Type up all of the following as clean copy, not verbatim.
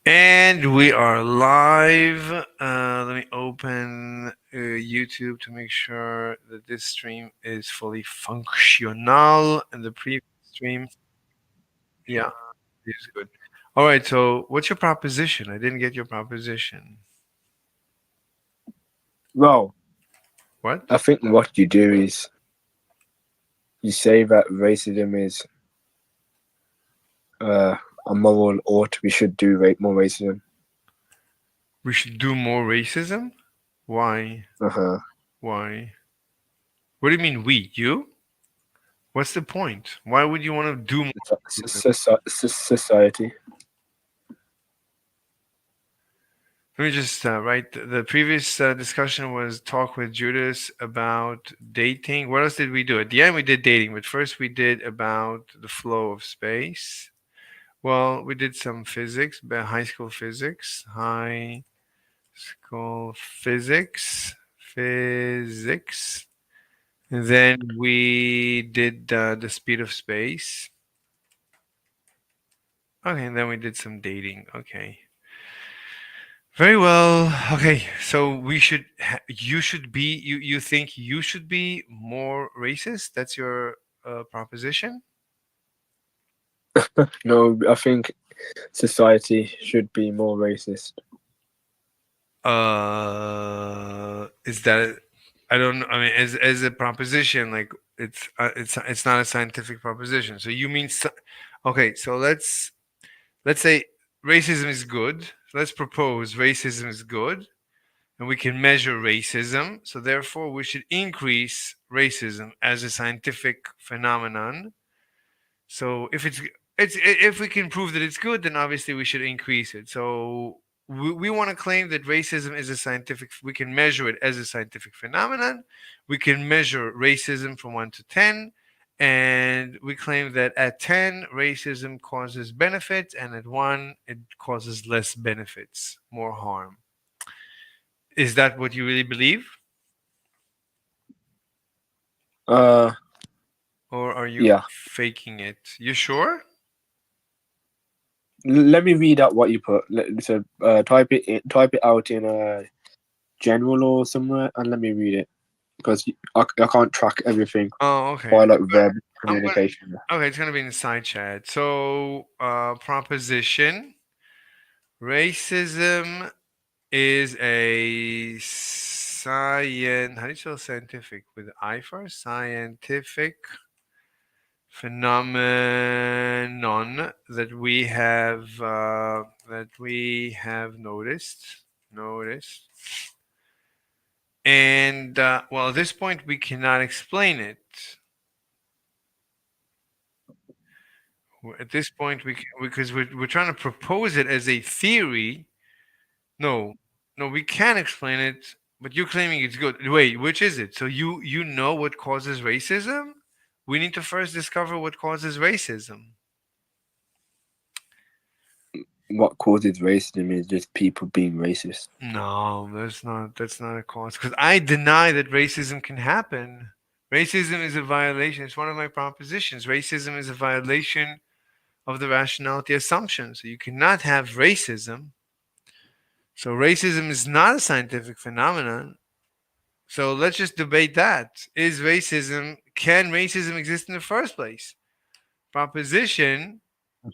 And we are live. Let me open YouTube to make sure that this stream is fully functional. And the previous stream, yeah, is good. All right. So, what's your proposition? I didn't get your proposition. Well, What? I think what you do is you say that racism is uh, a moral ought. We should do more racism. We should do more racism? Why? Uh-huh. Why? What do you mean we? You? What's the point? Why would you want to do more racism? Society. Let me just write. The previous discussion was talk with Judas about dating. What else did we do? At the end, we did dating, but first we did about the flow of space. Well, we did some physics, high school physics, high school physics. And then we did the speed of space. Okay, and then we did some dating. Okay. Very well. Okay, so you should be, you think you should be more racist? That's your proposition? No, I think society should be more racist. Is that I don't know. I mean, as a proposition, like it's not a scientific proposition. So you mean okay? So let's say racism is good. Let's propose racism is good, and we can measure racism. So therefore, we should increase racism as a scientific phenomenon. So if we can prove that it's good, then obviously we should increase it. So we want to claim that racism is a scientific. We can measure it as a scientific phenomenon. We can measure racism from 1 to 10. And we claim that at 10, racism causes benefits, and at 1, it causes less benefits, more harm. Is that what you really believe? Uh, Or are you yeah. faking it? You sure? Let me read out what you put. So type it out in general or somewhere, and let me read it because I can't track everything Oh, okay. by like verb I'm gonna. communication. Okay, it's gonna be in the side chat. So, proposition: racism is a science. How do you spell scientific with I first? Scientific phenomenon that we have noticed. And well, at this point, we cannot explain it. At this point, because we're trying to propose it as a theory. No, no, we can explain it, but you're claiming it's good. Wait, which is it? So you know what causes racism? We need to first discover what causes racism. What causes racism is just people being racist. No, that's not a cause. Because I deny that racism can happen. Racism is a violation. It's one of my propositions. Racism is a violation of the rationality assumption. So you cannot have racism. So racism is not a scientific phenomenon. So let's just debate that. Can racism exist in the first place? Proposition, Yeah.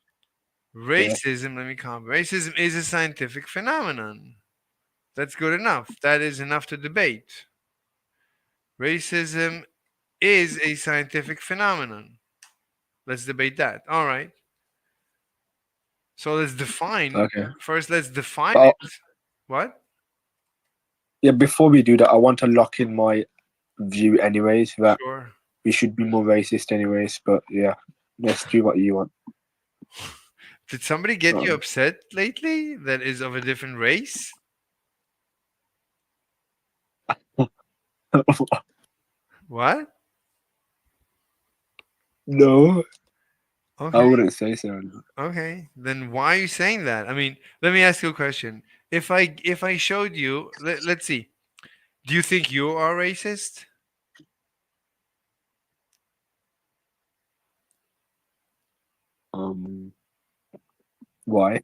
racism is a scientific phenomenon. That's good enough. That is enough to debate. Racism is a scientific phenomenon. Let's debate that. All right. So let's define. Okay. First, let's define But it. What? yeah, before we do that, I want to lock in my view, anyways. That Sure. we should be more racist, anyways. But yeah, let's do what you want. Did somebody get you Um, upset lately that is of a different race? What? no, I Okay. wouldn't say so. Okay. Then why are you saying that? I mean, let me ask you a question. If I showed you, let's see. Do you think you are racist? Um, why?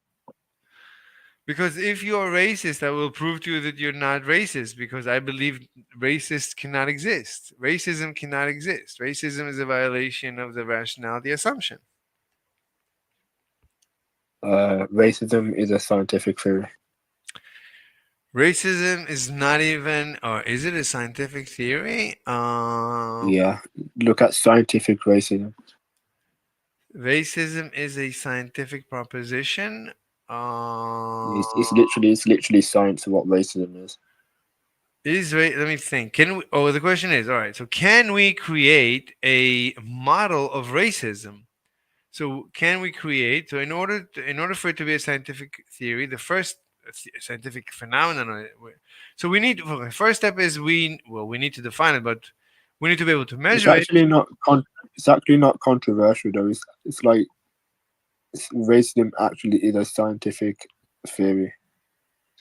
Because if you're racist, I will prove to you that you're not racist because I believe racists cannot exist. Racism cannot exist. Racism is a violation of the rationality assumption. Racism is a scientific theory. Racism is not even, or is it a scientific theory? Yeah, look at scientific racism. Racism is a scientific proposition. It's literally science of what racism is. Let me think. Can we? Oh, the question is, all right. So, can we create a model of racism? So, can we create? So, in order for it to be a scientific theory, the first scientific phenomenon. So, we need. Okay, first step is we need to define it, but we need to be able to It's measure it. actually not it's actually not controversial though. It's like racism actually is a scientific theory.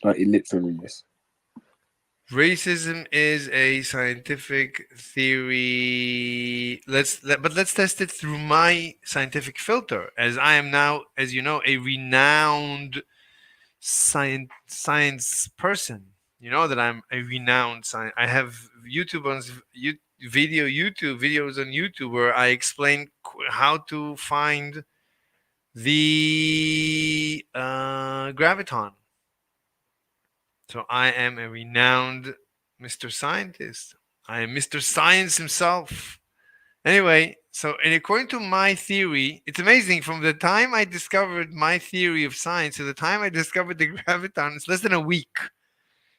Like it literally is. Racism is a scientific theory. But let's test it through my scientific filter, as I am now, as you know, a renowned science person. You know that I'm a renowned science. I have YouTube videos on YouTube where I explain how to find the graviton. So I am a renowned Mr. Scientist. I am Mr. Science himself. Anyway, so and according to my theory, it's amazing. From the time I discovered my theory of science to the time I discovered the graviton, it's less than a week.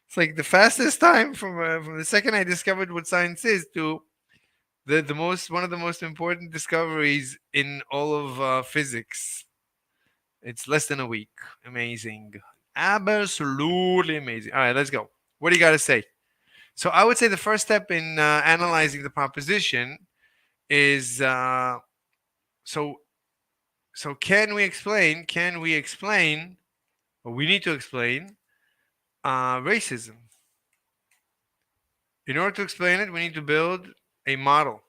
It's like the fastest time from the second I discovered what science is to the most one of the most important discoveries in all of physics. It's less than a week. Amazing. Absolutely amazing. All right, let's go. What do you got to say? So I would say the first step in analyzing the proposition is so so can we explain? Can we explain? Or we need to explain racism. In order to explain it, we need to build a model.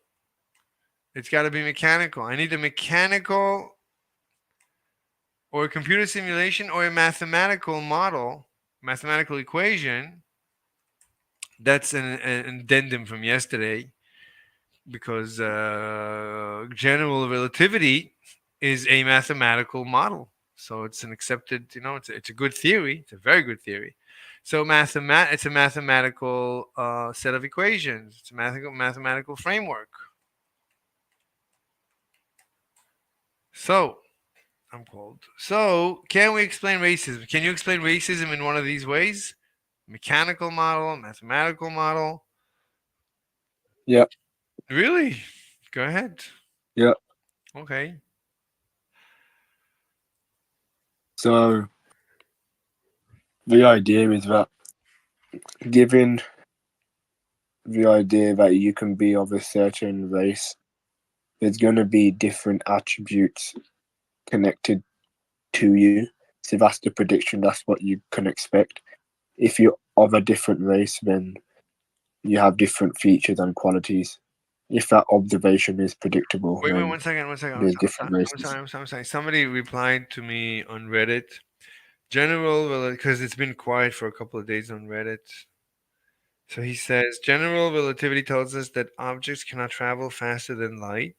It's got to be mechanical. I need a mechanical or a computer simulation or a mathematical model, mathematical equation. That's an addendum from yesterday because general relativity is a mathematical model. So it's an accepted, it's a good theory. It's a very good theory. So it's a mathematical set of equations. It's a mathematical framework. So I'm cold. So can we explain racism? Can you explain racism in one of these ways? Mechanical model, mathematical model. Yeah, Really? Go ahead. yeah. Okay. So the idea is that given the idea that you can be of a certain race, there's going to be different attributes connected to you. So that's the prediction. That's what you can expect. If you're of a different race, then you have different features and qualities. If that observation is predictable, Wait, then 1 second, 1 second. there's different races. I'm sorry. Somebody replied to me on Reddit. General, well, because it's been quiet for a couple of days on Reddit. So he says general relativity tells us that objects cannot travel faster than light.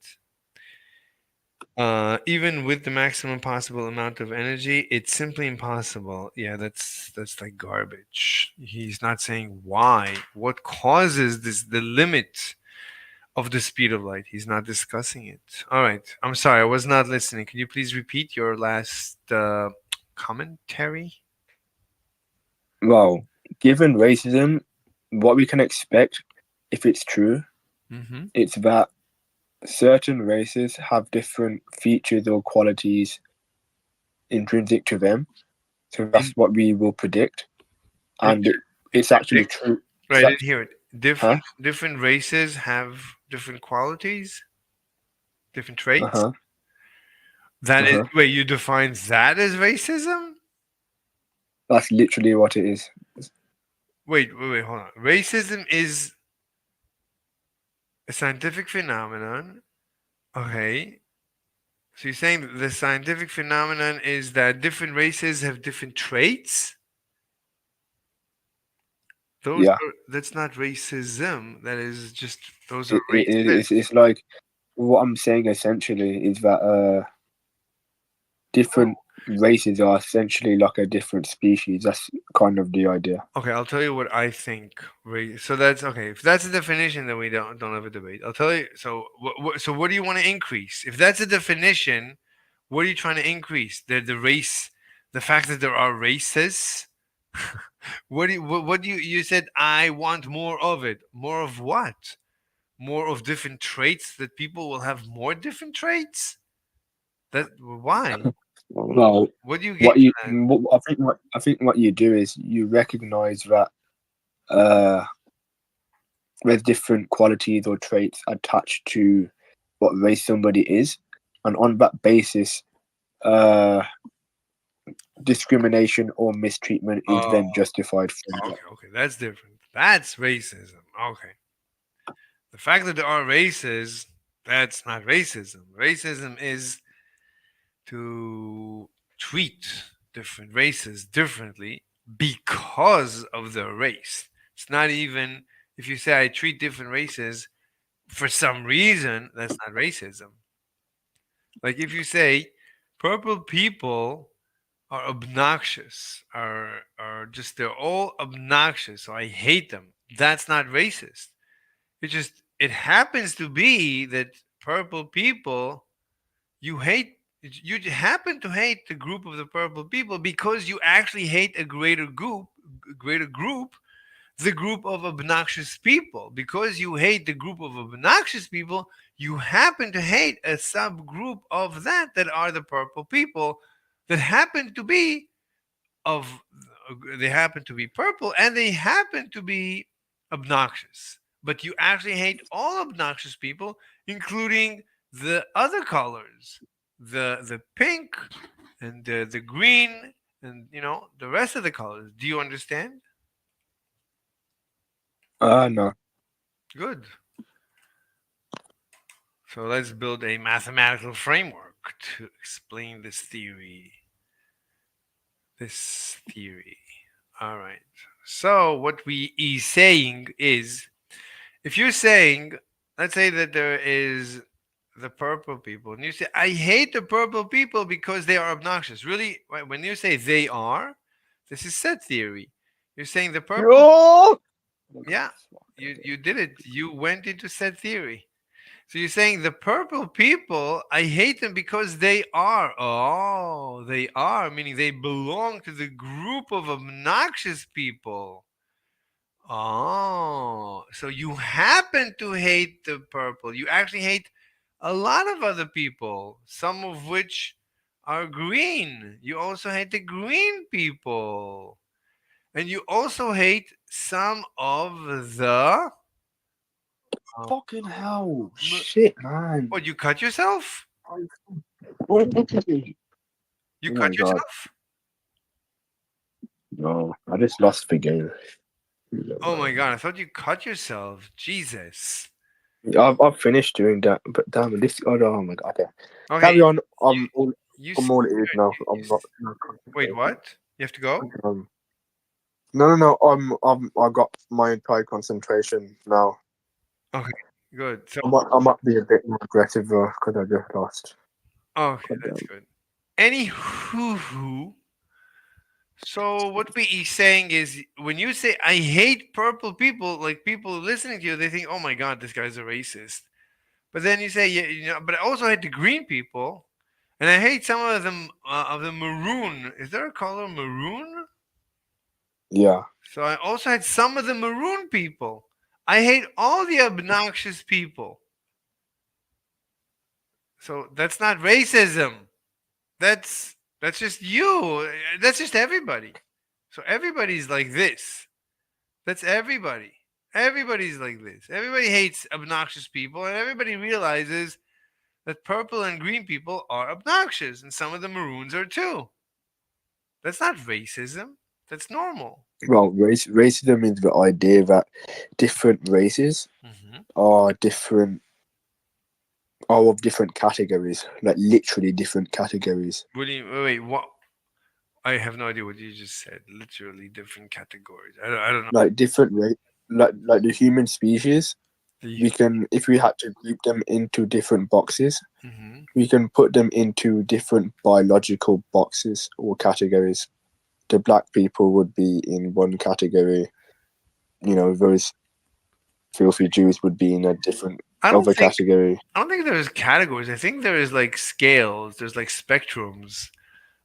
Even with the maximum possible amount of energy, it's simply impossible. Yeah, that's like garbage. He's not saying why. What causes the limit of the speed of light? He's not discussing it. All right. I'm sorry, I was not listening. Can you please repeat your last commentary? Well, given racism, what we can expect, if it's true, Mm-hmm. it's that certain races have different features or qualities intrinsic to them. So that's what we will predict. And it's actually Predict? true. Right, I didn't hear it. Huh? Different races have different qualities, different traits. Uh-huh. That is Uh-huh. wait, you define that as racism? That's literally what it is. Wait, hold on. Racism is a scientific phenomenon. Okay. So you're saying that the scientific phenomenon is that different races have different traits? Those Yeah, are, that's not racism. That is just those are it's racists. like what I'm saying essentially is that different races are essentially like a different species. That's kind of the idea. Okay, I'll tell you what I think. So that's okay. If that's a definition, then we don't have a debate. I'll tell you. So so what do you want to increase? If that's a definition, what are you trying to increase? The race, the fact that there are races. What do you said? I want more of it. More of what? More of different traits that people will have more different traits. That why? Well, What do you gain what you from that? I think what you do is you recognize that uh, there's different qualities or traits attached to what race somebody is, and on that basis, uh, discrimination or mistreatment is Oh, then justified from that. okay. That's different. That's racism. Okay. The fact that there are races, that's not racism. Racism is to treat different races differently because of their race. It's not even if you say I treat different races for some reason, that's not racism. Like if you say purple people are obnoxious, are just they're all obnoxious, so I hate them. That's not racist. It happens to be that purple people you hate you happen to hate the group of the purple people because you actually hate a greater group, the group of obnoxious people. Because you hate the group of obnoxious people, you happen to hate a subgroup of that are the purple people that happen to be of they happen to be purple and they happen to be obnoxious. But you actually hate all obnoxious people, including the other colors, the pink and the green and the rest of the colors. Do you understand? No. Good. So let's build a mathematical framework to explain this theory. This theory. All right. So what we is saying is, if you're saying, let's say that there is the purple people, and you say, I hate the purple people because they are obnoxious. Really, when you say they are, this is set theory. You're saying the purple, Oh my God, yeah, you did it. You went into set theory. So you're saying the purple people, I hate them because they are. Oh, they are, meaning they belong to the group of obnoxious people. Oh, so you happen to hate the purple. You actually hate a lot of other people, some of which are green. You also hate the green people. And you also hate some of the. Uh, fucking hell! Shit, man. what, you cut yourself? Oh You cut my God. yourself? No, I just lost the game. Oh my god, I thought you cut yourself. Jesus. I've finished doing that, but damn it, this. Oh my God. Okay, Okay, carry on. you, you, I'm s- all it is now. you I'm not. s- Not wait, concentrating. what? You have to go? Um, no. I got my entire concentration now. Okay, good. So, I might be a bit more aggressive because I just lost. okay, God that's damn. good. Anywho, so what we is saying is when you say I hate purple people, like people listening to you, they think, oh my god, this guy's a racist. But then you say, yeah, but I also hate the green people, and I hate some of them of the maroon. Is there a color maroon? Yeah. So I also had some of the maroon people. I hate all the obnoxious people. So that's not racism. That's just you. That's just everybody. So everybody's like this. That's everybody. Everybody's like this. Everybody hates obnoxious people, and everybody realizes that purple and green people are obnoxious, and some of the maroons are too. That's not racism. That's normal. Well, racism is the idea that different races Hmm. are different are of different categories, like literally different categories. What do you wait? What? I have no idea what you just said. Literally different categories. I don't know. Like different rate, like the human species. The We can, if we had to group them into different boxes, hmm we can put them into different biological boxes or categories. The black people would be in one category. Those filthy Jews would be in a different I don't other think category. I don't think there's categories. I think there is like scales. There's like spectrums.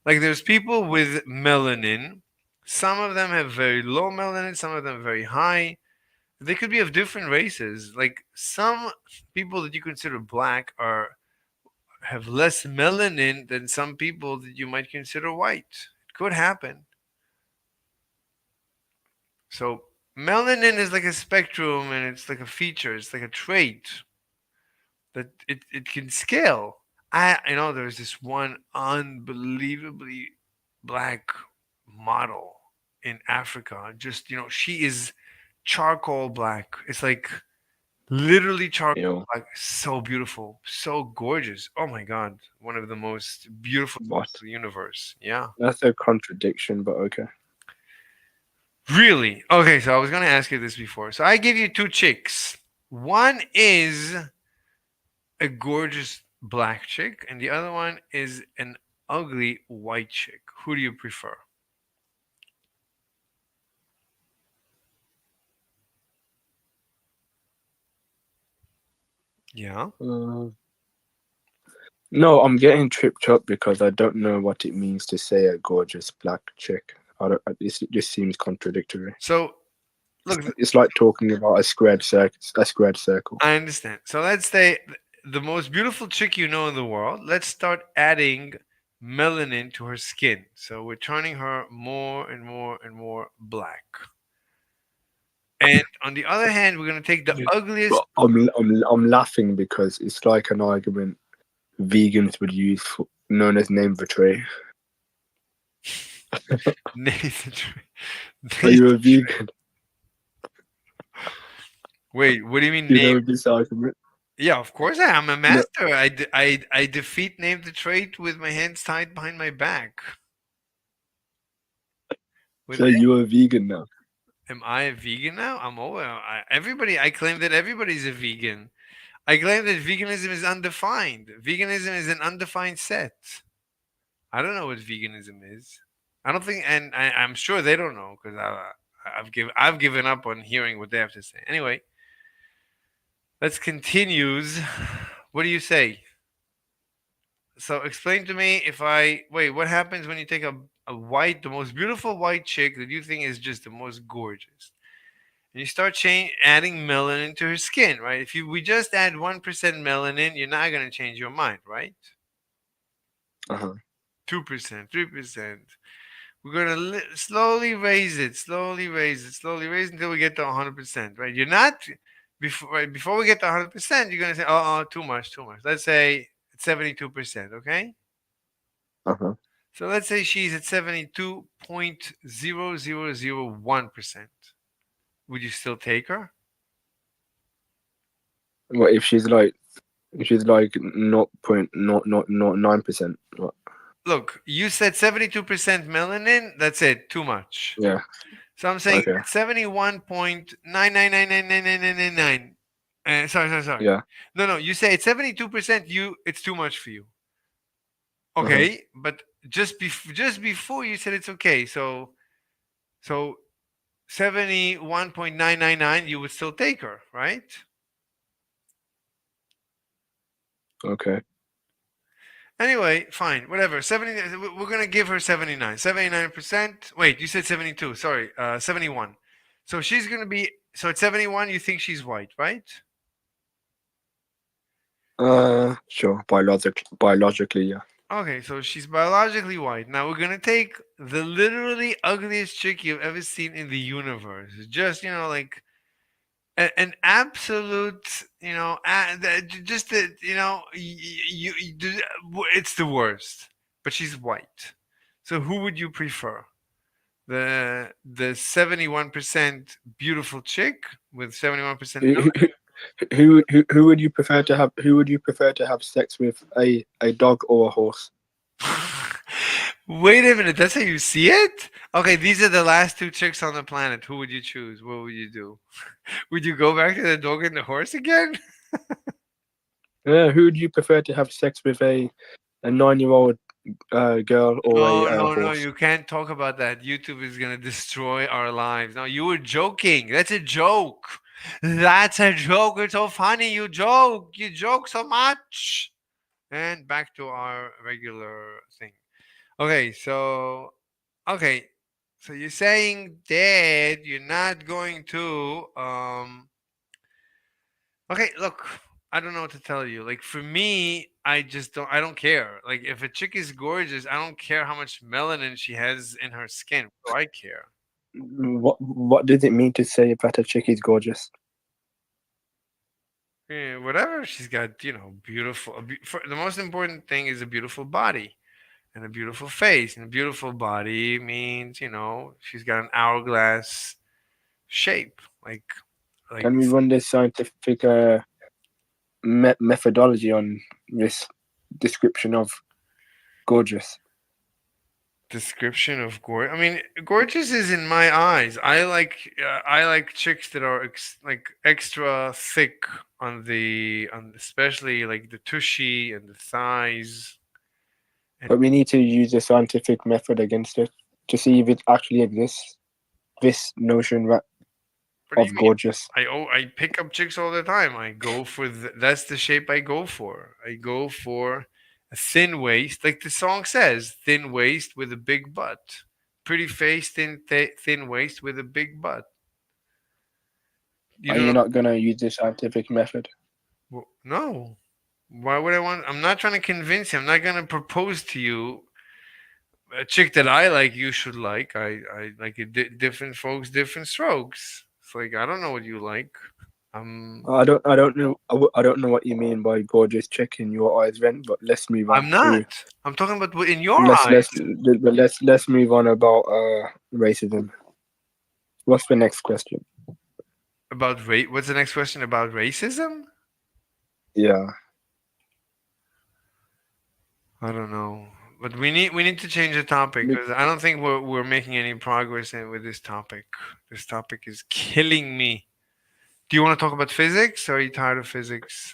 Like there's people with melanin. Some of them have very low melanin. Some of them very high. They could be of different races. Like some people that you consider black are have less melanin than some people that you might consider white. It could happen. So melanin is like a spectrum and it's like a feature, it's like a trait that it can scale. There's this one unbelievably black model in Africa. Just she is charcoal black. It's like literally charcoal You know black. So beautiful, so gorgeous. Oh my god, one of the most beautiful what? in the universe. Yeah. That's a contradiction, but okay. Really? Okay, so I was gonna ask you this before. So I give you two chicks. One is a gorgeous black chick, and the other one is an ugly white chick. Who do you prefer? Yeah. Uh, no, I'm getting tripped up because I don't know what it means to say a gorgeous black chick. I don't. It just seems contradictory. So look, It's like talking about a squared circle. A squared circle. I understand. So let's say the most beautiful chick you know in the world. Let's start adding melanin to her skin. So we're turning her more and more and more black. And on the other hand, we're gonna take the Yeah. ugliest. But I'm laughing because it's like an argument vegans would use, known as name betray. Nathan. Are you Nathan. a vegan? Wait, what do you mean You name? know this argument? Yeah, of course I am a No. master. I defeat name the trait with my hands tied behind my back. With So you're a vegan now. am I a vegan now? I'm over. Everybody. I claim that everybody's a vegan. I claim that veganism is undefined. Veganism is an undefined set. I don't know what veganism is. I don't think, and I'm sure they don't know because I've given up on hearing what they have to say. Anyway, let's continues. What do you say? So explain to me if I wait. What happens when you take a white, the most beautiful white chick that you think is just the most gorgeous, and you start adding melanin to her skin, right? If we just add 1% melanin, you're not gonna change your mind, right? Uh huh. 2%, 3%. We're gonna slowly raise it, slowly raise it, slowly raise it until we get to 100%, right? You're not before we get to 100%. You're gonna say, oh, too much, too much. Let's say it's 72%, okay? Uh huh. So let's say she's at 72.0001%. Would you still take her? What if she's like 0.009%? What? Look, you said 72% melanin. That's it. Too much. Yeah. So I'm saying Okay. 71.9999999. Sorry. Yeah. No, no. You say it's 72%. It's too much for you. Uh huh. Okay, but just before you said it's okay. So 71.999. You would still take her, right? Okay. Anyway, fine, whatever. 70. We're gonna give her 79. 79%. Wait, you said 72. Sorry, 71. So she's gonna be. So at 71, you think she's white, right? Sure. Biologically, yeah. Okay, so she's biologically white. Now we're gonna take the literally ugliest chick you've ever seen in the universe. Just like an absolute, just that, it's the worst. But she's white. So who would you prefer? The 71% beautiful chick with 71% melanin, who would you prefer to have? Who would you prefer to have sex with? A dog or a horse? Wait a minute, that's how you see it? Okay, these are the last two chicks on the planet. Who would you choose? What would you do? Would you go back to the dog and the horse again? Yeah, who would you prefer to have sex with? A 9-year-old girl or No, a no, no, horse? you can't talk about that. YouTube is gonna destroy our lives. No, you were joking. That's a joke. That's a joke. It's so funny. You joke. You joke so much. And back to our regular thing. Okay, so okay, so you're saying that you're not going to okay, look, I don't know what to tell you. Like for me, I don't care. Like if a chick is gorgeous, I don't care how much melanin she has in her skin. What do I care? What does it mean to say that a chick is gorgeous? Yeah, whatever. She's got, beautiful. The most important thing is a beautiful body and a beautiful face. And a beautiful body means, she's got an hourglass shape. Like Can we run this scientific methodology on this description of gorgeous? description of gorgeous. I mean, gorgeous is in my eyes. I like chicks that are like extra thick especially like the tushy and the thighs. And But we need to use a scientific method against it to see if it actually exists. This notion what do you of mean? gorgeous. I pick up chicks all the time. I go for that's the shape I go for. I go for a thin waist, like the song says, thin waist with a big butt. Pretty face, thin waist with a big butt. You Are don't you know? not gonna use the scientific method? No. Why would I want? I'm not trying to convince you. I'm not gonna propose to you a chick that I like. You should like. I like it. Different folks, different strokes. It's like I don't know what you like. Um, I don't know. I don't know what you mean by gorgeous chick in your eyes, Ren. But let's move on I'm not. to I'm talking about what in your eyes. let's move on about racism. What's the next question? About race. What's the next question about racism? Yeah. I don't know. But we need to change the topic because I don't think we're making any progress with this topic. This topic is killing me. Do you want to talk about physics or are you tired of physics?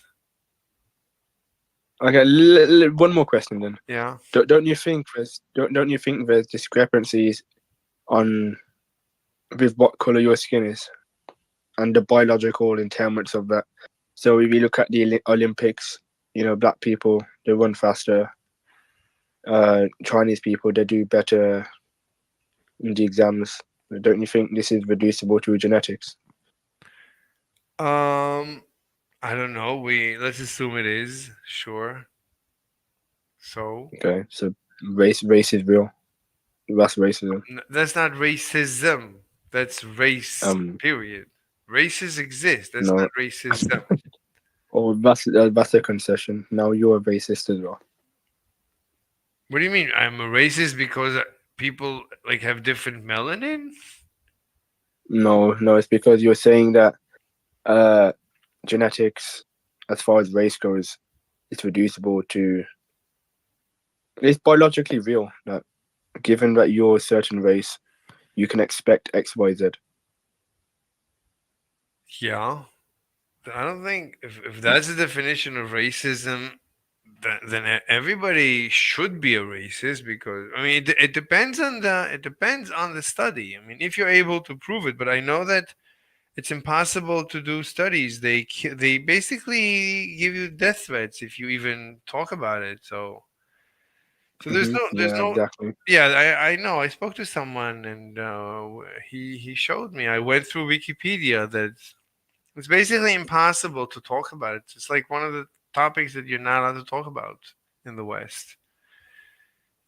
Okay. One more question then. Yeah. Don't you think there's discrepancies on with what color your skin is and the biological entailments of that? So if you look at the Olympics, black people they run faster. Chinese people they do better in the exams. Don't you think this is reducible to genetics? Um, I don't know. Let's assume it is. Sure. So Okay, so race is real. That's racism. that's not racism. That's race. Um, Period. Races exist. That's not no, racism. or that's a concession. Now you're a racist as well. What do you mean? I'm a racist because people like have different melanin? No, it's because you're saying that uh, genetics, as far as race goes, is reducible to. It's biologically real that given that you're a certain race, you can expect X, Y, Z. Yeah. I don't think if that's the definition of racism, then everybody should be a racist because I mean it depends on the study. I mean if you're able to prove it, but I know that it's impossible to do studies. They basically give you death threats if you even talk about it. So there's Yeah, no exactly. yeah I know I spoke to someone and he showed me. I went through Wikipedia that it's basically impossible to talk about it. It's like one of the topics that you're not allowed to talk about in the West.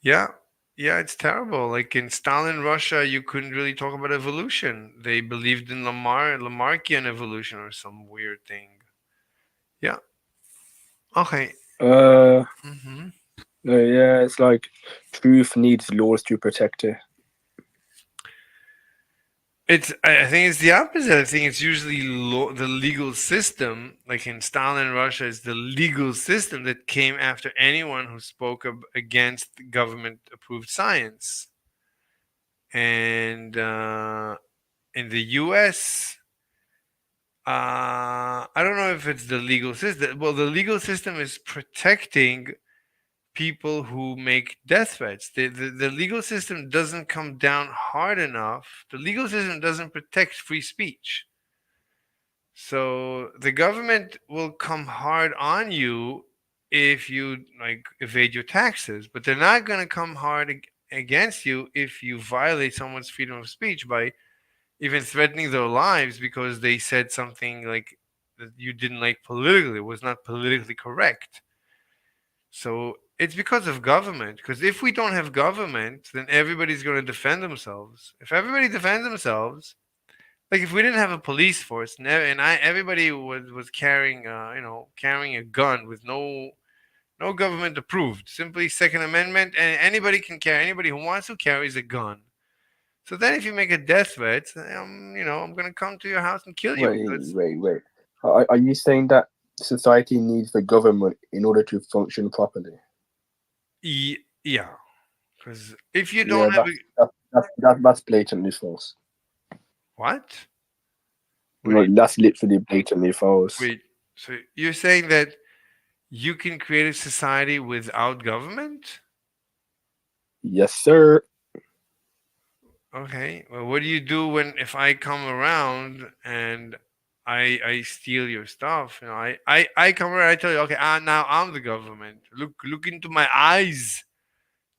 Yeah. Yeah, it's terrible. Like in Stalin Russia, you couldn't really talk about evolution. They believed in Lamarckian evolution or some weird thing. Yeah. Okay. Uh, hmm yeah, it's like truth needs laws to protect it. I think it's the opposite. I think it's usually the legal system, like in Stalin Russia, is the legal system that came after anyone who spoke against government approved science. And in the US, I don't know if it's the legal system. Well, the legal system is protecting people who make death threats. The legal system doesn't come down hard enough. The legal system doesn't protect free speech. So the government will come hard on you if you like evade your taxes, but they're not going to come hard against you if you violate someone's freedom of speech by even threatening their lives because they said something like that you didn't like politically, was not politically correct. So it's because of government. Because if we don't have government, then everybody's going to defend themselves. If everybody defends themselves, like if we didn't have a police force everybody was carrying carrying a gun with no government approved, simply Second Amendment, and anybody can carry, anybody who wants to carries a gun. So then if you make a death threat, I'm gonna come to your house and kill you because Wait. Are you saying that society needs the government in order to function properly? yeah, because if you Yeah, don't have a that's blatantly false. what what do No, you, that's literally blatantly false. wait, so you're saying that you can create a society without government? Yes, sir. Okay. Well, what do you do when if I come around and I steal your stuff? I come around. I tell you, okay, now I'm the government. Look into my eyes.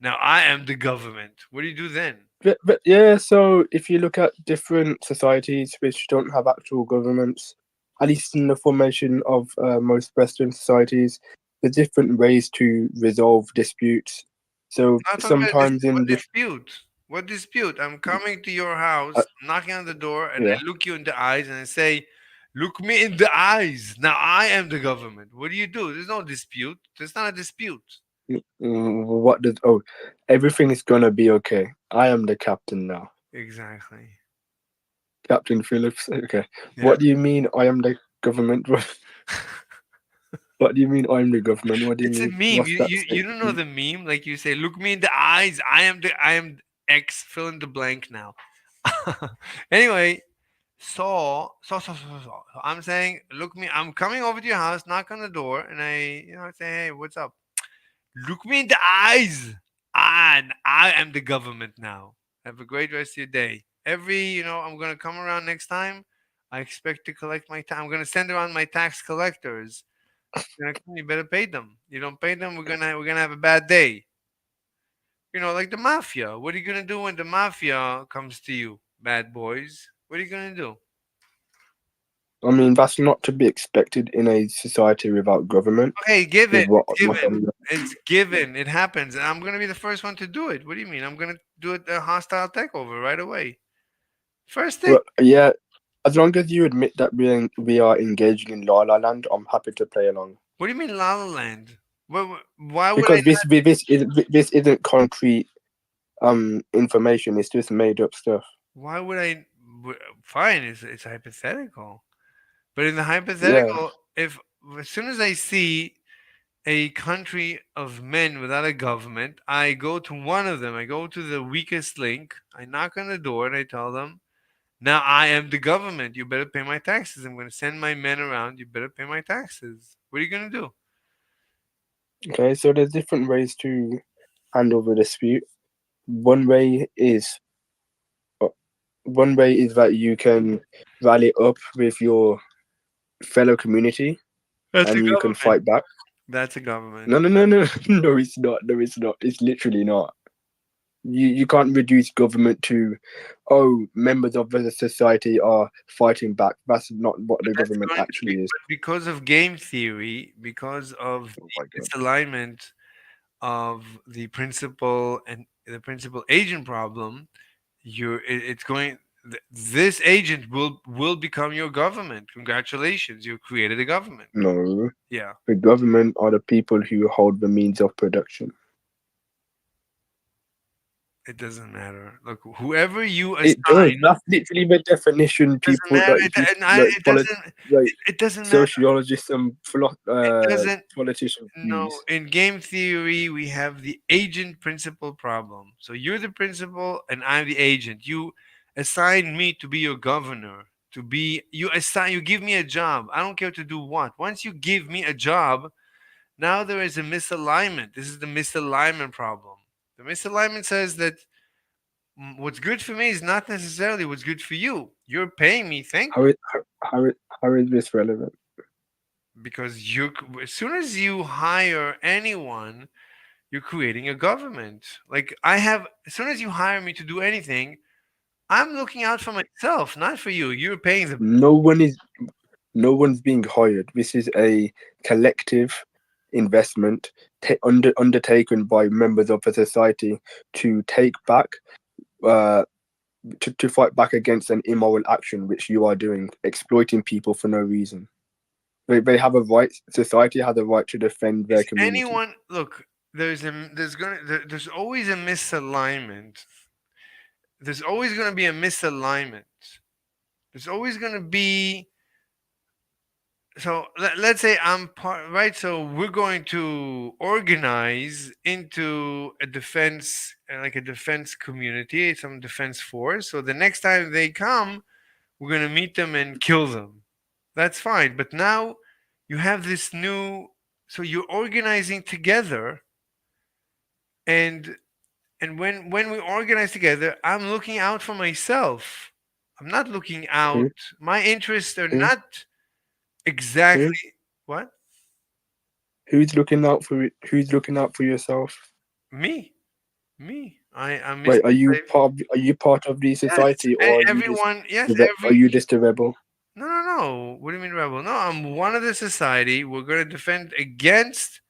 Now I am the government. What do you do then? But yeah, so if you look at different societies which don't have actual governments, at least in the formation of most Western societies, there's different ways to resolve disputes. So I'm not talking about this. sometimes What in this, dispute? What dispute? I'm coming to your house, uh, knocking on the door, and yeah, I look you in the eyes and I say, "Look me in the eyes. Now I am the government." What do you do? There's no dispute. There's not a dispute. what does everything is gonna be okay. I am the captain now, Exactly. Captain Phillips. Okay, Yeah. what do you mean? I am the government. What do you mean? I'm the government. What do you It's a mean? meme. What's that You don't know statement? the meme? Like you say, look me in the eyes. I am X fill in the blank now. Anyway, so I'm saying, look me. I'm coming over to your house, knock on the door, and I say, hey, what's up? Look me in the eyes. And I am the government now. Have a great rest of your day. I'm gonna come around next time. I expect to collect my tax. I'm gonna send around my tax collectors. You better pay them. You don't pay them, we're gonna have a bad day. Like the mafia. What are you gonna do when the mafia comes to you, bad boys? What are you gonna do? I mean, that's not to be expected in a society without government. Okay, given. Is what It's what given. I'm. It's given. It happens, and I'm gonna be the first one to do it. What do you mean? I'm gonna do it a hostile takeover right away. First thing. Well, yeah, as long as you admit that we are engaging in La La Land, I'm happy to play along. What do you mean, La La Land? Why would I Because this isn't concrete information. It's just made up stuff. Why would I? Fine, it's hypothetical. But in the Yeah. hypothetical, if as soon as I see a country of men without a government, I go to one of them. I go to the weakest link. I knock on the door and I tell them, "Now I am the government. You better pay my taxes. I'm going to send my men around. You better pay my taxes." What are you going to do? Okay. So there's different ways to handle the dispute. One way is uh, one way is that you can rally up with your fellow community That's a and you can government. fight back. That's a government. No. No, it's not. No, it's not. It's literally not. You can't reduce government to, oh, members of the society are fighting back. That's not what But the that's government going to be actually is. but because of game theory, because of Oh my the god. misalignment of the principal and the principal agent problem, it's going. This agent will become your government. Congratulations, you created a government. No, Yeah. the government are the people who hold the means of production. It doesn't matter. Look, whoever you It does. assign That's literally the definition. doesn't People matter. like people like It doesn't. like It doesn't matter. sociologists and It doesn't. politicians No, use. in game theory, we have the agent principal problem. So you're the principal and I'm the agent. You assign me to be your governor, to be you give me a job. I don't care to do what. Once you give me a job, now there is a misalignment. This is the misalignment problem. The misalignment says that what's good for me is not necessarily what's good for you. You're paying me, thank How you, it how is this relevant? because you as soon as you hire anyone, you're creating a government. Like I have, as soon as you hire me to do anything, I'm looking out for myself, not for you. You're paying the. No one is no one's being hired. This is a collective investment undertaken by members of the society to take back uh to fight back against an immoral action which you are doing, exploiting people for no reason. They have a right. Society has a right to defend their Is community. anyone look? There's always a misalignment. There's always gonna be a misalignment. There's always gonna be. So let's say I'm part, right? So we're going to organize into a defense, like a defense community, some defense force. So the next time they come, we're going to meet them and kill them. That's fine. But now you have this new, so you're organizing together, and when we organize together, I'm looking out for myself. I'm not looking out. Who? My interests are Who? not Who? exactly what Who's looking out for it? Who's looking out for yourself? me. Me. I'm Wait, Mr. Slave. are you part of the Yes, society, or are you just everyone. Yes, are every. you just a rebel? No, no, no. What do you mean rebel? No, I'm one of the society. We're gonna defend against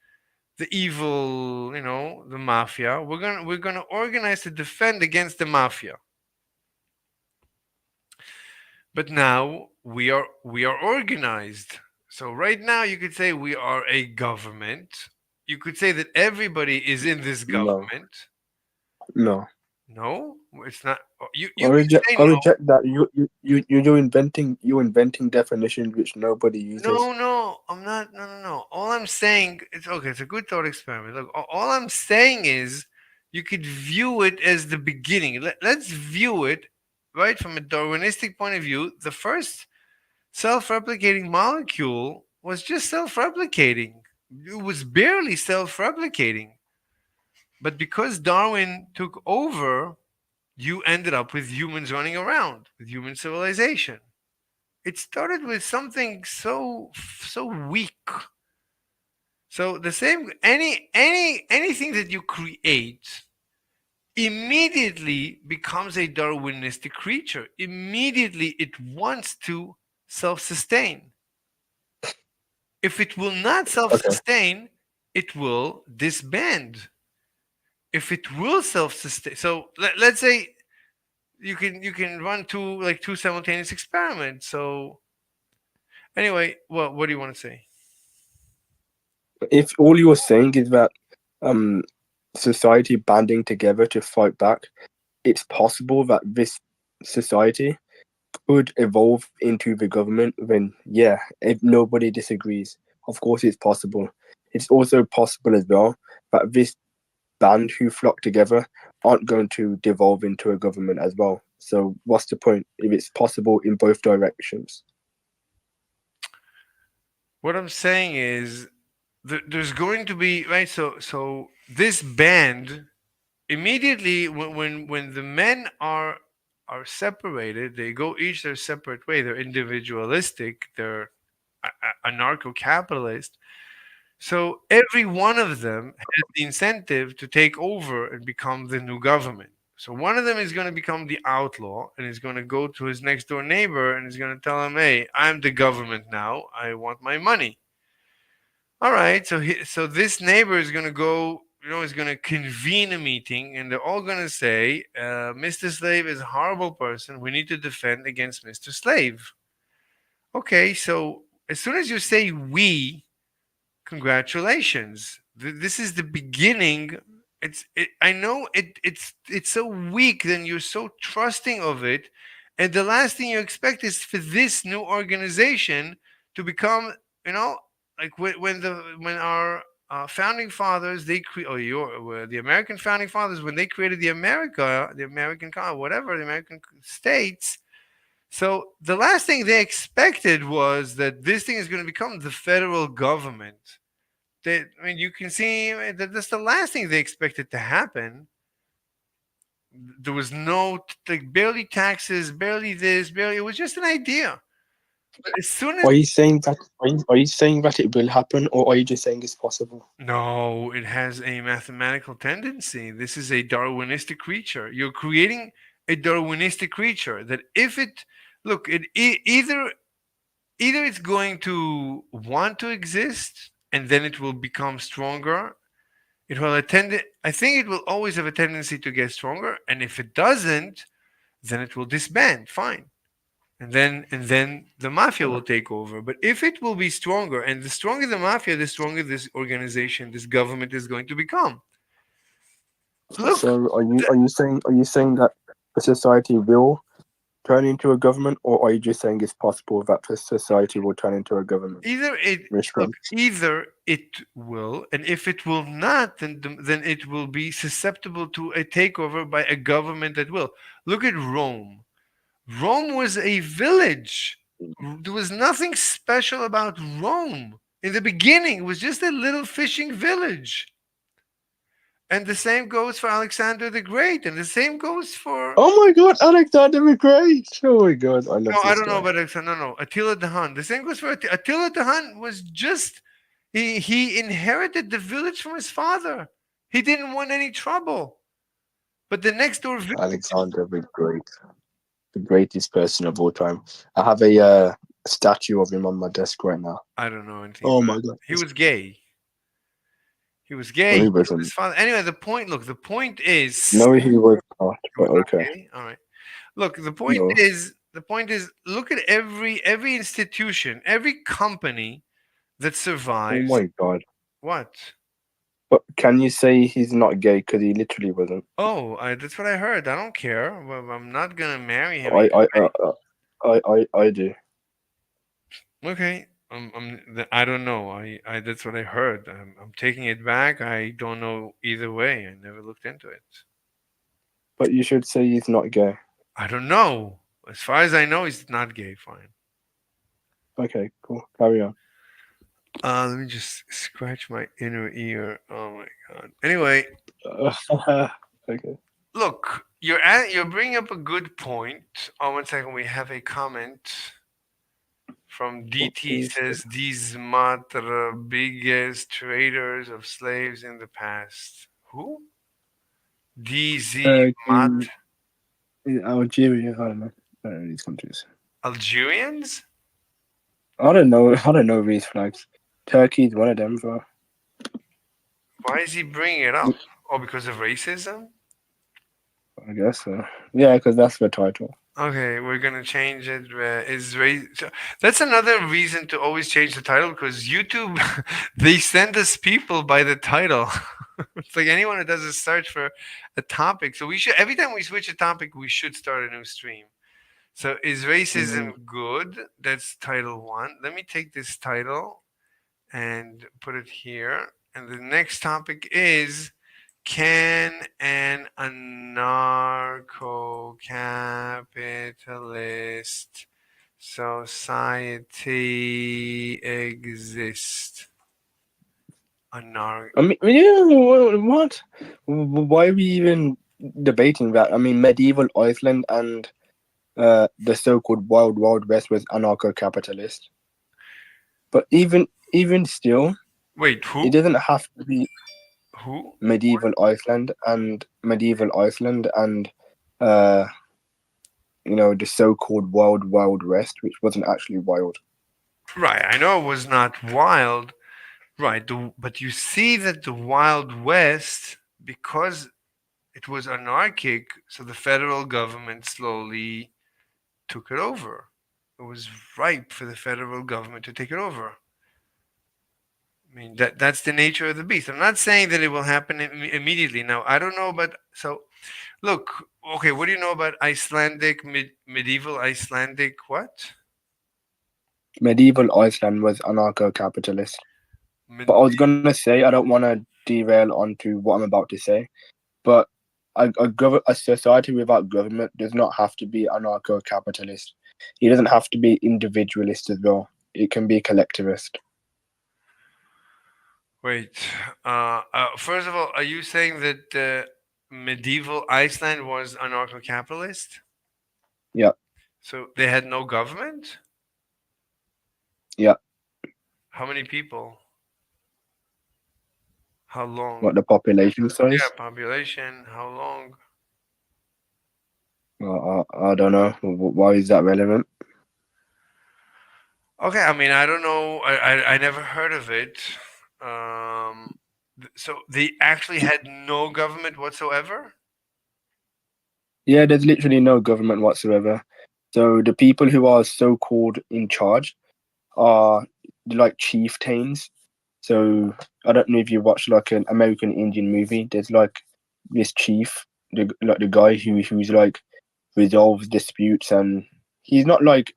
the evil. The mafia. We're gonna organize to defend against the mafia. But now we are organized. So right now you could say we are a government. You could say that everybody is in this No, government. no. No, it's not. You can say I no. reject that. You're inventing definitions which nobody uses. No, no, I'm not. No, no, no. All I'm saying, it's okay. It's a good thought experiment. Look, all I'm saying is you could view it as the beginning. Let's view it right from a Darwinistic point of view. The first self-replicating molecule was just self-replicating. It was barely self-replicating. But because Darwin took over, you ended up with humans running around, with human civilization. It started with something so weak. So the same anything that you create immediately becomes a Darwinistic creature. Immediately it wants to self-sustain. If it will not Okay. self-sustain, it will disband. If it will self-sustain, so let's say you can run two simultaneous experiments. So anyway, what do you want to say? If all you're saying is that um society banding together to fight back, it's possible that this society could evolve into the government, then yeah, if nobody disagrees, of course it's possible. It's also possible as well that this band who flock together aren't going to devolve into a government as well. So what's the point if it's possible in both directions? What I'm saying is there's going to be right. So this band immediately when the men are separated, they go each their separate way. They're individualistic. They're anarcho-capitalist. So every one of them has the incentive to take over and become the new government. So one of them is going to become the outlaw and is going to go to his next door neighbor and is going to tell him, "Hey, I'm the government now. I want my money." All right. So this neighbor is going to go. Is going to convene a meeting, and they're all going to say, "Mr. Slave is a horrible person. We need to defend against Mr. Slave." Okay. So as soon as you say "we," congratulations. This is the beginning. I know it's so weak, then you're so trusting of it, and the last thing you expect is for this new organization to become, you know, like when our founding fathers, or the American founding fathers, when they created the American whatever, the American states. So the last thing they expected was that this thing is going to become the federal government. I mean, you can see that that's the last thing they expected to happen. There was no, like, barely taxes, barely this, barely. It was just an idea. But as soon as Are you saying that? Are you saying that it will happen, or are you just saying it's possible? no, it has a mathematical tendency. This is a Darwinistic creature. You're creating a Darwinistic creature that if it look, either it's going to want to exist and then it will become stronger. It will attend. I think it will always have a tendency to get stronger, and if it doesn't, then it will disband. Fine, and then the mafia will take over. But if it will be stronger, and the stronger the mafia, the stronger this organization, this government is going to become. Look, So are you saying that a society will turn into a government, or are you just saying it's possible that the society will turn into a government? either it Which look one? either it will, and if it will not, then it will be susceptible to a takeover by a government that will. Look at Rome. Rome was a village. There was nothing special about Rome. In the beginning, it was just a little fishing village. And the same goes for Alexander the Great, and the same goes for. Oh my God, Alexander the Great! Oh my God, I love No, I this don't know guy. about Alexander. No, no, Attila the Hun. The same goes for Attila the Hun. Was just he inherited the village from his father. He didn't want any trouble. But the next door village, Alexander the Great, the greatest person of all time. I have a statue of him on my desk right now. I don't know anything Oh about my it. God. He was gay. He was gay. No, He he killed his wasn't. father. Anyway, the point. Look, the point is. No, he was not. He But was not okay. gay. All right. Look, the point No. is. The point is. Look at every institution, every company that Oh survives. my God. What? But can you say he's not gay? Because he literally wasn't. Oh, that's what I heard. I don't care. Well, I'm not gonna marry him I either I way. uh, I do. Okay. I don't know. That's what I heard. I'm taking it back. I don't know either way. I never looked into it. But you should say he's not gay. I don't know. As far as I know, he's not gay. Fine. Okay, cool. Carry on. Let me just scratch my inner ear. Oh my god. Anyway, Okay. look, you're bringing up a good point. Oh, one second. We have a comment from Well, DT please. says these matra biggest traders of slaves in the past. Who? DZ Mat In Algeria, I don't know. I don't know these countries. Algerians? I don't know. I don't know these flags. Turkey's one of them, bro. Why is he bringing it up? Oh, because of racism? I guess so. Yeah, because that's the title. Okay, we're gonna change it. So that's another reason to always change the title because YouTube they send us people by the title. It's like anyone who does a search for a topic. So we should every time we switch a topic, we should start a new stream. So is Mm-hmm. racism good? That's title one. Let me take this title and put it here. And the next topic is can an anarcho capitalist society exist? Anar I mean, yeah, what? Why are we even debating that? I mean, medieval Iceland and the so-called Wild West was anarcho-capitalist. But even still, Wait, it who? doesn't have to be Who? medieval Iceland and uh, the so-called Wild West, which wasn't actually wild. Right, I know it was not wild. Right, but you see that the Wild West, because it was anarchic, so the federal government slowly took it over. It was ripe for the federal government to take it over. I mean that's the nature of the beast. I'm not saying that it will happen immediately. Now I don't know, but so look. Okay, what do you know about Icelandic medieval Icelandic what? Medieval Iceland was anarcho-capitalist. But I Med- was gonna say I don't want to derail onto what I'm about to say. But a society without government does not have to be anarcho-capitalist. It doesn't have to be individualist as well. It can be collectivist. Wait. First of all, are you saying that medieval Iceland was anarcho-capitalist? Yeah, So they had no government? yeah. How many people? How long? What the population Yeah, size? population. How long? I don't know. Why is that relevant? Okay, I mean, I don't know. I never heard of it. Um, so they actually had no government whatsoever? Yeah, there's literally no government whatsoever. So the people who are so called in charge are like chieftains. So I don't know if you watch like an American Indian movie. There's like this chief, the guy who's like resolves disputes, and he's not like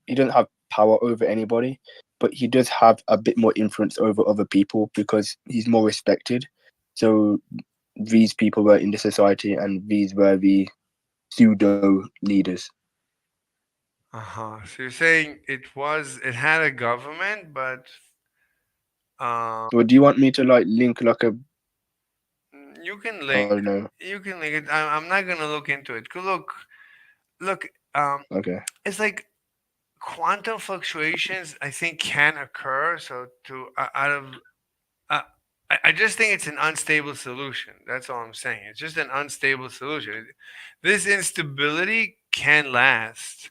he doesn't have power over anybody, but he does have a bit more influence over other people because he's more respected. So these people were in the society, and these were the pseudo leaders. Uh-huh. So you're saying it had a government, but uh, Or do you want me to like link like a you can I link. don't know? You can link it. I'm not gonna look into it. 'Cause look. Okay, It's like quantum fluctuations. I think can occur. So to out of Uh, I just think it's an unstable solution. That's all I'm saying. It's just an unstable solution. This instability can last,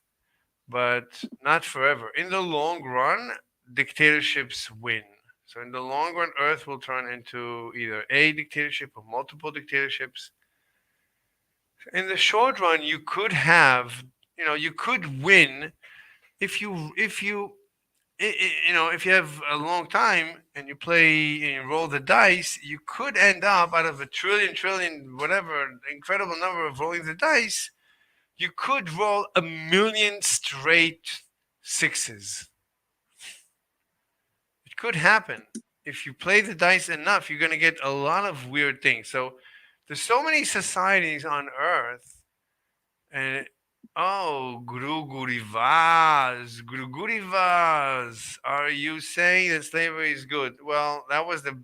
but not forever. In the long run, dictatorships win. So in the long run, Earth will turn into either a dictatorship or multiple dictatorships. In the short run, you could have, you could win if you have a long time and you play and you roll the dice, you could end up out of a trillion, whatever incredible number of rolling the dice, you could roll 1,000,000 straight sixes. It could happen. If you play the dice enough, you're going to get a lot of weird things. So there's so many societies on Earth. And Gurugurivas. Are you saying that slavery is good? Well, that was the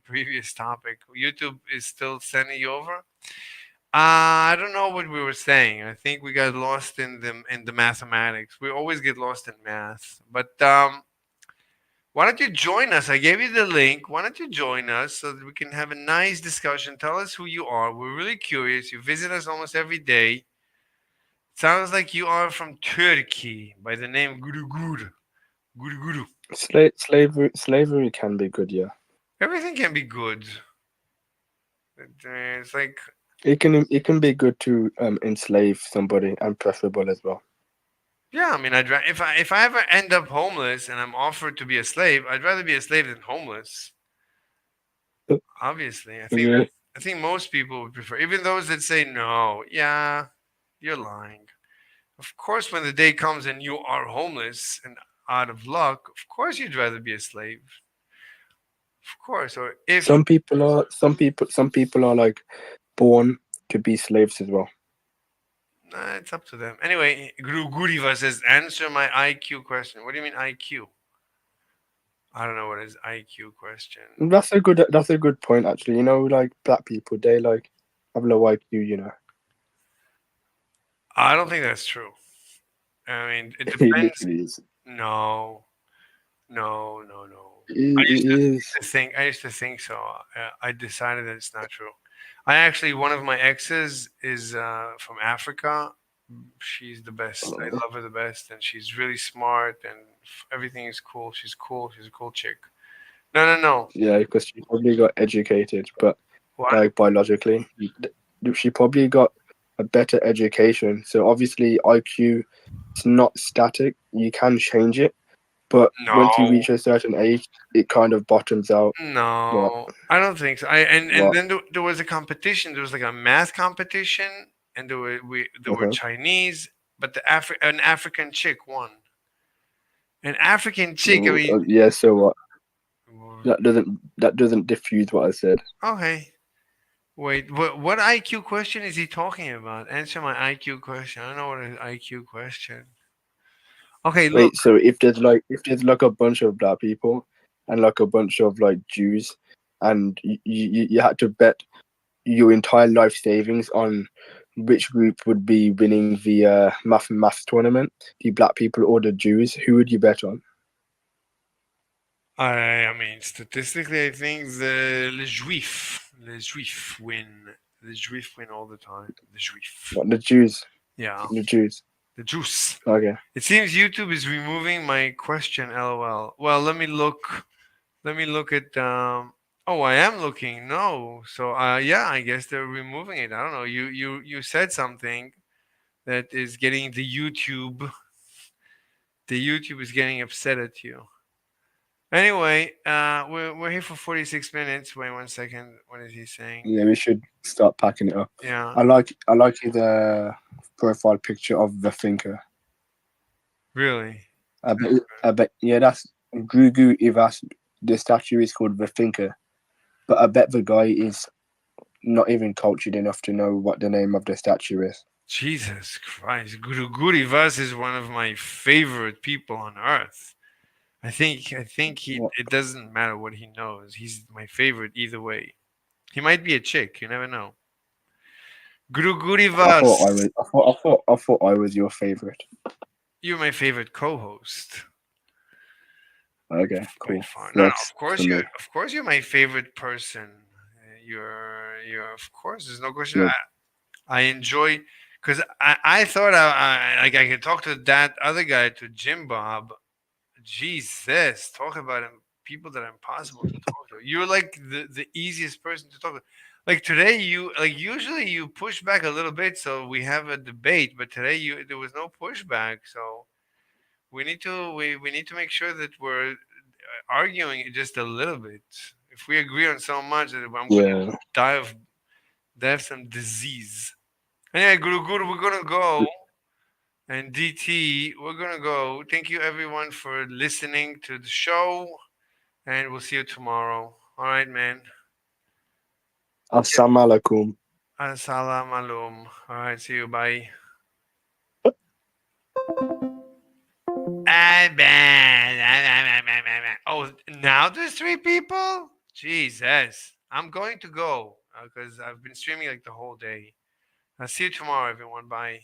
previous topic. YouTube is still sending you over. I don't know what we were saying. I think we got lost in the mathematics. We always get lost in math. But why don't you join us? I gave you the link. Why don't you join us so that we can have a nice discussion? Tell us who you are. We're really curious. You visit us almost every day. Sounds like you are from Turkey by the name Guruguru. Guruguru. slavery can be good. Yeah, Everything can be good. It's like, it can be good to enslave somebody and preferable as well. yeah, I mean, if I ever end up homeless and I'm offered to be a slave, I'd rather be a slave than homeless. Obviously, Okay. I think most people would prefer, even those that say no. Yeah, you're lying. Of course, when the day comes and you are homeless and out of luck, of course you'd rather be a slave. Of course, or if Some people are like born to be slaves as well. Nah, it's up to them. Anyway, Guriva says, answer my IQ question. What do you mean IQ? I don't know what is IQ question. That's a good point actually. Like black people, they like have low IQ. I don't think that's true. I mean, it It depends. literally is. No, no, no, no. It is. I used to think so. I decided that it's not true. I actually, one of my exes is from Africa. She's the best. I love her the best, and she's really smart, and everything is cool. She's cool. She's a cool chick. No, no, no. Yeah, because she probably got educated, but What? like biologically, she probably got a better education. So obviously, IQ is not static. You can change it, But once you No, reach a certain age, it kind of bottoms out. What? no, I don't think so. And What? then there was a competition. There was like a math competition, and there were Uh-huh. Chinese, but an African chick won. An African chick. I mean, Yeah. So what? w- That doesn't diffuse what I said. okay. Wait, what IQ question is he talking about? Answer my IQ question. I don't know what an IQ question. Okay, look. Wait. So if there's like a bunch of black people and like a bunch of like Jews, and you had to bet your entire life savings on which group would be winning the math tournament, the black people or the Jews, who would you bet on? I mean, statistically, I think les Juifs win. Les Juifs win all the time. The Juifs. What, the Jews? Yeah, The Jews. the Jews. Okay. It seems YouTube is removing my question. LOL. Well, let me look. Let me look at. Oh, I am looking. No. So, yeah, I guess they're removing it. I don't know. You said something that is getting the YouTube. The YouTube is getting upset at you. Anyway, we're here for 46 minutes. Wait 1 second. What is he saying? Yeah, we should start packing it up. Yeah, I like his profile picture of the thinker. really. I bet yeah, that's Guruguru Ivas. The statue is called the thinker, but I bet the guy is not even cultured enough to know what the name of the statue is. Jesus Christ. Guruguru Vas is one of my favorite people on earth. I think he What? it doesn't matter what he knows. He's my favorite either way. He might be a chick, you never know. Guruguru I thought Vas. I was. I thought I was your favorite. You're my favorite co-host. Okay, By cool. far. No, no, Next of course for me. you're my favorite person. You're of course there's no question. Good. I enjoy because I thought like I could talk to that other guy, to Jim Bob. Jesus, talk about people that are impossible to talk to. You're like the easiest person to talk to. Like today, you like usually you push back a little bit, so we have a debate. But today, there was no pushback, so we need to make sure that we're arguing just a little bit. If we agree on so much that I'm going to Yeah. die of some disease. Anyway, Guru Guru, we're gonna go. And DT, we're gonna go. Thank you everyone for listening to the show, and we'll see you tomorrow. All right, man. Assalamu alaikum. Assalamu alaikum. All right, see you. Bye. Oh, now there's three people. Jesus, I'm going to go because I've been streaming like the whole day. I'll see you tomorrow, everyone. Bye.